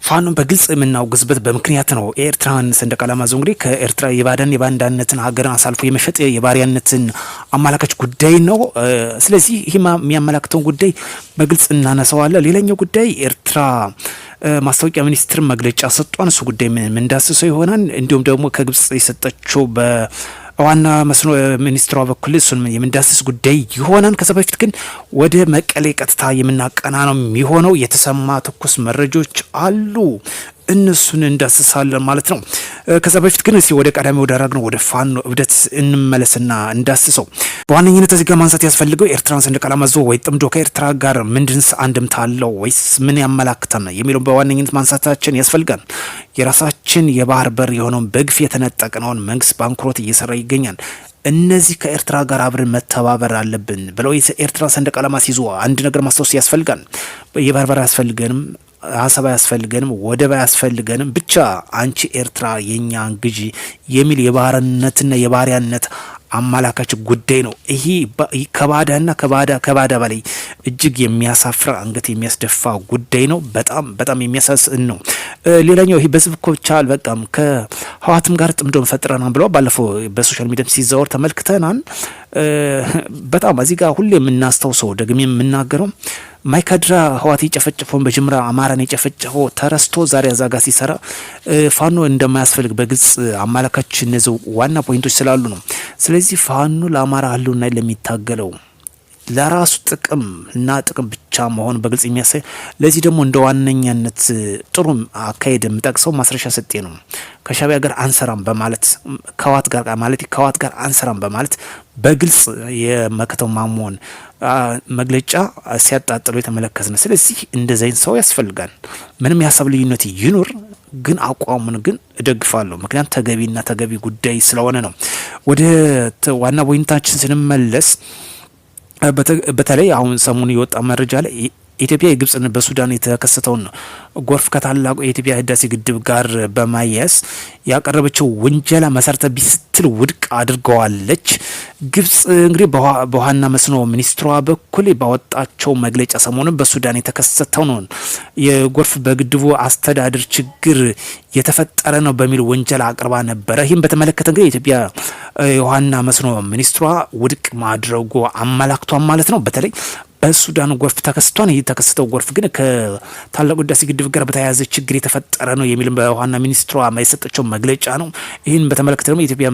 ፋኖን በግልጽ የምናውግዝበት በምክንያት ነው። ኤርትራን ሰንደቅ ዓላማ ይዞ እንግዲህ ከኤርትራ የባንዳነትን ሀገርን አሳልፎ የመሸጥ የባሪያነትን አመላካች ጉዳይ ነው። ስለዚህ ይህ የሚያመላክተውን ጉዳይ በግልጽ እናነሳዋለን። ሌላኛው ጉዳይ ኤርትራ ማስታወቂያ ሚኒስትር መግለጫ ሰጧን። እሱ ጉዳይ ምንዳስሰው ይሆናል። እንዲሁም ደግሞ ከግብጽ የሰጠችው ዋና መስኖ ሚኒስትሯ በኩል እሱን የምንዳስስ ጉዳይ ይሆናል። ከዛ በፊት ግን ወደ መቀሌ ቀጥታ የምናቀና ነው የሚሆነው። የተሰማ ትኩስ መረጃዎች አሉ፣ እነሱን እንዳስሳለን ማለት ነው። ከዛ በፊት ግን እስቲ ወደ ቀዳሚ ወዳረግነው ወደ ፋኖ እብደት እንመለስና እንዳስሰው። በዋነኝነት እዚህ ጋር ማንሳት ያስፈልገው ኤርትራን ሰንደቅ ዓላማ ይዞ ወይ ጥምዶ ከኤርትራ ጋር ምንድንስ አንድምታ አለው ወይስ ምን ያመላክተን የሚለው በዋነኝነት ማንሳታችን ያስፈልጋል። የራሳችን የባህር በር የሆነውን በግፍ የተነጠቅነውን መንግስት ባንክሮት እየሰራ ይገኛል። እነዚህ ከኤርትራ ጋር አብረን መተባበር አለብን ብለው የኤርትራ ሰንደቅ ዓላማ ሲይዙ አንድ ነገር ማስታወስ ያስፈልጋል። የባህር በር አያስፈልገንም፣ ሀሳብ አያስፈልገንም፣ ወደብ አያስፈልገንም፣ ብቻ አንቺ ኤርትራ የኛን ግዢ የሚል የባህርነትና የባሪያነት አመላካች ጉዳይ ነው። ይሄ ከባዳና ከባዳ በላይ እጅግ የሚያሳፍር አንገት የሚያስደፋ ጉዳይ ነው። በጣም በጣም የሚያሳዝን ነው። ሌላኛው ይሄ በህዝብ እኮ ብቻ አልበቃም፣ ከህወሓትም ጋር ጥምዶ ፈጥረናል ብለው ባለፈው በሶሻል ሚዲያ ሲዘወር ተመልክተናል። በጣም እዚህ ጋር ሁሌ የምናስታውሰው ደግሜ የምናገረው ማይካድራ ህወሓት የጨፈጨፈውን በጅምራ አማራን የጨፈጨፈው ተረስቶ ዛሬ አዛጋ ሲሰራ ፋኖ እንደማያስፈልግ በግልጽ አመላካች እነዚህ ዋና ፖይንቶች ስላሉ ነው። ስለዚህ ፋኖ ለአማራ ህልውና ለሚታገለው ለራሱ ጥቅም እና ጥቅም ብቻ መሆን በግልጽ የሚያሳይ። ለዚህ ደግሞ እንደ ዋነኛነት ጥሩ አካሄድ የምጠቅሰው ማስረሻ ሰጤ ነው። ከሻቢያ ጋር አንሰራም በማለት ከህወሓት ጋር አንሰራም በማለት በግልጽ የመከተው ማሞን መግለጫ ሲያጣጥሉ የተመለከትን። ስለዚህ እንደዚህ አይነት ሰው ያስፈልጋል። ምንም የሀሳብ ልዩነት ይኑር፣ ግን አቋሙን ግን እደግፋለሁ። ምክንያቱም ተገቢና ተገቢ ጉዳይ ስለሆነ ነው። ወደ ዋና ፖይንታችን ስንመለስ በተለይ አሁን ሰሞኑ የወጣ መረጃ ላይ ኢትዮጵያ የግብጽን በሱዳን የተከሰተውን ጎርፍ ከታላቁ የኢትዮጵያ ህዳሴ ግድብ ጋር በማያያዝ ያቀረበችው ውንጀላ መሰረተ ቢስ ስትል ውድቅ አድርገዋለች። ግብጽ እንግዲህ በውሃና መስኖ ሚኒስትሯ በኩል ባወጣቸው መግለጫ ሰሞኑን በሱዳን የተከሰተው ነው የጎርፍ በግድቡ አስተዳደር ችግር የተፈጠረ ነው በሚል ወንጀላ አቅርባ ነበረ። ይህም በተመለከተ እንግዲህ የኢትዮጵያ የውሃና መስኖ ሚኒስትሯ ውድቅ ማድረጉ አመላክቷል ማለት ነው። በተለይ በሱዳን ጎርፍ ተከስቷን። ይህ ተከስተው ጎርፍ ግን ከታላቁ ህዳሴ ግድብ ጋር በተያያዘ ችግር የተፈጠረ ነው የሚልም በዋና ሚኒስትሯ የሰጠችው መግለጫ ነው። ይህን በተመለከተ ደግሞ ኢትዮጵያ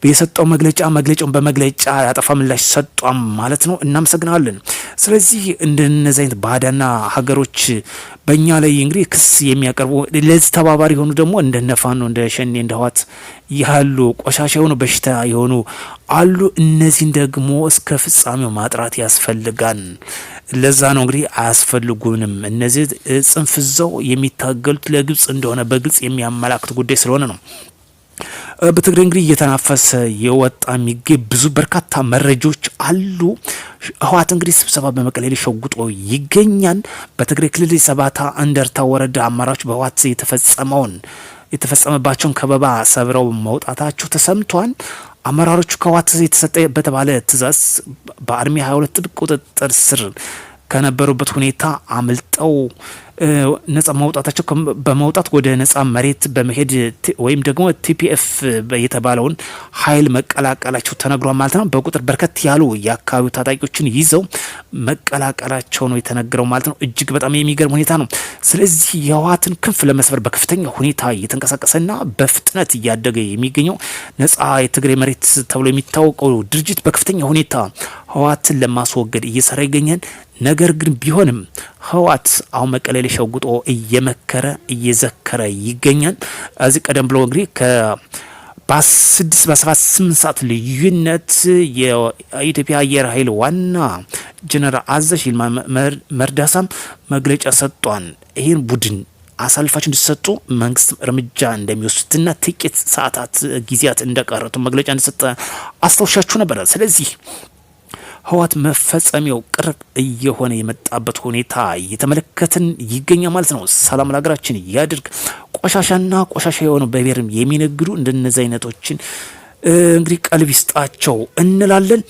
የሰጠው መግለጫውን በመግለጫ ያጠፋ ምላሽ ሰጧም ማለት ነው። እናመሰግናለን። ስለዚህ እንደነዚህ አይነት ባዳና ሀገሮች በእኛ ላይ እንግዲህ ክስ የሚያቀርቡ ለዚህ ተባባሪ የሆኑ ደግሞ እንደነ ፋኖ እንደ ሸኔ እንደ ህወሓት ያሉ ቆሻሻ የሆኑ በሽታ የሆኑ አሉ። እነዚህን ደግሞ እስከ ፍጻሜው ማጥራት ያስፈልጋል። ለዛ ነው እንግዲህ አያስፈልጉንም። እነዚህ ጽንፍ ይዘው የሚታገሉት ለግብጽ እንደሆነ በግልጽ የሚያመላክት ጉዳይ ስለሆነ ነው። በትግራይ እንግዲህ እየተናፈሰ የወጣ የሚገኝ ብዙ በርካታ መረጃዎች አሉ። ህወሓት እንግዲህ ስብሰባ በመቀሌ ላይ ሸጉጦ ይገኛል። በትግራይ ክልል ሰባታ እንደርታ ወረዳ አመራሮች በህወሓት የተፈጸመባቸውን ከበባ ሰብረው መውጣታቸው ተሰምቷል። አመራሮቹ ከህወሓት የተሰጠ በተባለ ትእዛዝ በአርሚ 22 ጥብቅ ቁጥጥር ስር ከነበሩበት ሁኔታ አምልጠው ነጻ ማውጣታቸው በመውጣት ወደ ነጻ መሬት በመሄድ ወይም ደግሞ ቲፒኤፍ የተባለውን ኃይል መቀላቀላቸው ተነግሯል ማለት ነው። በቁጥር በርከት ያሉ የአካባቢው ታጣቂዎችን ይዘው መቀላቀላቸው ነው የተነገረው ማለት ነው። እጅግ በጣም የሚገርም ሁኔታ ነው። ስለዚህ የህወሓትን ክንፍ ለመስበር በከፍተኛ ሁኔታ እየተንቀሳቀሰና በፍጥነት እያደገ የሚገኘው ነጻ የትግራይ መሬት ተብሎ የሚታወቀው ድርጅት በከፍተኛ ሁኔታ ህወሓትን ለማስወገድ እየሰራ ይገኛል። ነገር ግን ቢሆንም ህወሓት አሁን መቀሌ ላይ ሸጉጦ እየመከረ እየዘከረ ይገኛል። እዚህ ቀደም ብሎ እንግዲህ በ78 ሰዓት ልዩነት የኢትዮጵያ አየር ኃይል ዋና ጀነራል አዛዥ ይልማ መርዳሳም መግለጫ ሰጧን። ይህን ቡድን አሳልፋችሁ እንዲሰጡ መንግስት እርምጃ እንደሚወስድና ጥቂት ሰዓታት ጊዜያት እንደቀረቱ መግለጫ እንደሰጠ አስታውሻችሁ ነበር። ስለዚህ ህወሓት መፈጸሚያው ቅርብ እየሆነ የመጣበት ሁኔታ እየተመለከትን ይገኛል ማለት ነው። ሰላም ለሀገራችን ያድርግ። ቆሻሻ የሆነው በብሔርም የሚነግዱ እንደነዚህ አይነቶችን እንግዲህ ቀልብ ይስጣቸው እንላለን።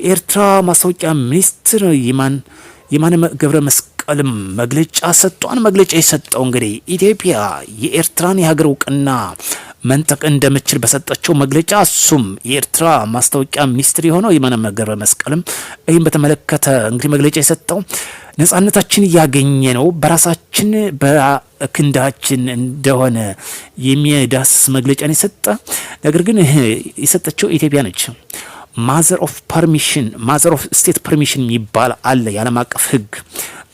ኤርትራ ማስታወቂያ ሚኒስትር የማነ ገብረ መስቀል መስቀልም መግለጫ ሰጥቷን። መግለጫ የሰጠው እንግዲህ ኢትዮጵያ የኤርትራን የሀገር እውቅና መንጠቅ እንደምችል በሰጠችው መግለጫ እሱም የኤርትራ ማስታወቂያ ሚኒስትር የሆነው የማነ ገብረ መስቀልም ይህን በተመለከተ እንግዲህ መግለጫ የሰጠው ነጻነታችን እያገኘ ነው በራሳችን በክንዳችን እንደሆነ የሚዳስስ መግለጫን የሰጠ ነገር ግን የሰጠችው ኢትዮጵያ ነች። ማዘር ኦፍ ስቴት ፐርሚሽን የሚባል አለ የዓለም አቀፍ ሕግ።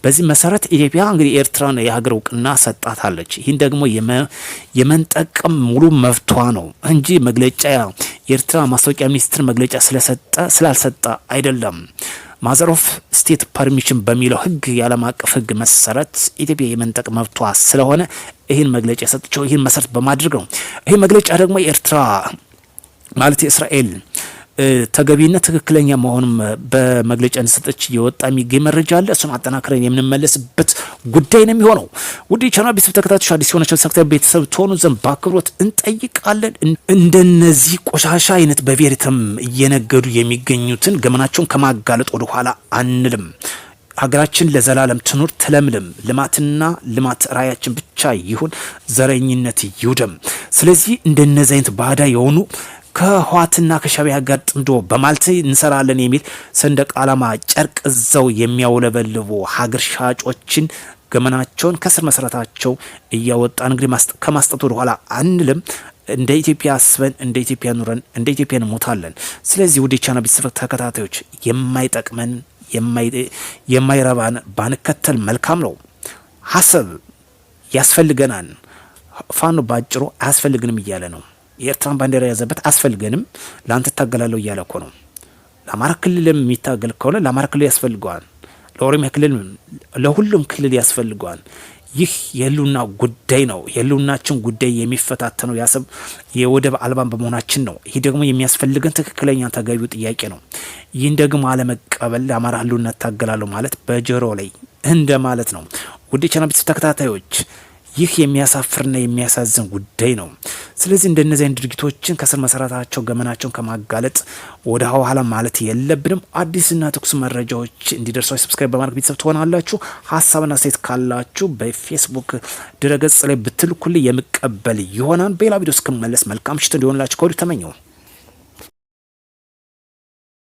በዚህ መሰረት ኢትዮጵያ እንግዲህ ኤርትራን የሀገር እውቅና ሰጣታለች። ይህን ደግሞ የመንጠቅም ሙሉ መብቷ ነው እንጂ መግለጫ የኤርትራ ማስታወቂያ ሚኒስትር መግለጫ ስላልሰጠ አይደለም። ማዘር ኦፍ ስቴት ፐርሚሽን በሚለው ሕግ የዓለም አቀፍ ሕግ መሰረት ኢትዮጵያ የመንጠቅ መብቷ ስለሆነ ይህን መግለጫ የሰጠችው ይህን መሰረት በማድረግ ነው። ይህ መግለጫ ደግሞ የኤርትራ ማለት የእስራኤል ተገቢነት ትክክለኛ መሆኑን በመግለጫ እንሰጠች የወጣ የሚገኝ መረጃ አለ። እሱን አጠናክረን የምንመለስበት ጉዳይ ነው የሚሆነው። ውድ ቻናል ቤተሰብ ተከታታዮች አዲስ የሆናችሁ ሰክተር ቤተሰብ ትሆኑ ዘንድ በአክብሮት እንጠይቃለን። እንደነዚህ ቆሻሻ አይነት በቬሪተም እየነገዱ የሚገኙትን ገመናቸውን ከማጋለጥ ወደ ኋላ አንልም። ሀገራችን ለዘላለም ትኑር ትለምልም። ልማት ራያችን ብቻ ይሁን፣ ዘረኝነት ይውደም። ስለዚህ እንደነዚህ አይነት ባዳ የሆኑ ከህዋትና ከሻዕቢያ ጋር ጥምዶ በማልት እንሰራለን የሚል ሰንደቅ ዓላማ ጨርቅ እዛው የሚያውለበልቡ ሀገር ሻጮችን ገመናቸውን ከስር መሰረታቸው እያወጣን እንግዲህ ከማስጠት ወደ ኋላ አንልም። እንደ ኢትዮጵያ አስበን እንደ ኢትዮጵያ ኑረን እንደ ኢትዮጵያ እንሞታለን። ስለዚህ ውድ ቻናል ቤተሰብ ተከታታዮች የማይጠቅመን የማይረባን ባንከተል መልካም ነው። ሀሳብ ያስፈልገናል። ፋኖ ባጭሩ አያስፈልግንም እያለ ነው። የኤርትራን ባንዲራ ያዘበት አስፈልገንም ላንተ ታገላለሁ እያለ እኮ ነው። ለአማራ ክልል የሚታገል ከሆነ ለአማራ ክልል ያስፈልገዋል፣ ለኦሮሚያ ክልል፣ ለሁሉም ክልል ያስፈልገዋል። ይህ የህልውና ጉዳይ ነው። የህልውናችን ጉዳይ የሚፈታተነው ያሰብ የወደብ አልባን በመሆናችን ነው። ይህ ደግሞ የሚያስፈልገን ትክክለኛ ተገቢው ጥያቄ ነው። ይህን ደግሞ አለመቀበል ለአማራ ህልውና ታገላለሁ ማለት በጆሮ ላይ እንደ ማለት ነው። ውድ ቻናል ቤተሰብ ተከታታዮች ይህ የሚያሳፍርና የሚያሳዝን ጉዳይ ነው። ስለዚህ እንደነዚህ አይነት ድርጊቶችን ከስር መሰረታቸው ገመናቸውን ከማጋለጥ ወደ ኋላ ማለት የለብንም። አዲስና ትኩስ መረጃዎች እንዲደርሳችሁ ሰብስክራይብ በማድረግ ቤተሰብ ትሆናላችሁ። ሀሳብና ሴት ካላችሁ በፌስቡክ ድረገጽ ላይ ብትልኩልኝ የምቀበል ይሆናል። በሌላ ቪዲዮ እስክመለስ መልካም ምሽት እንዲሆንላችሁ ከወዲሁ ተመኘው።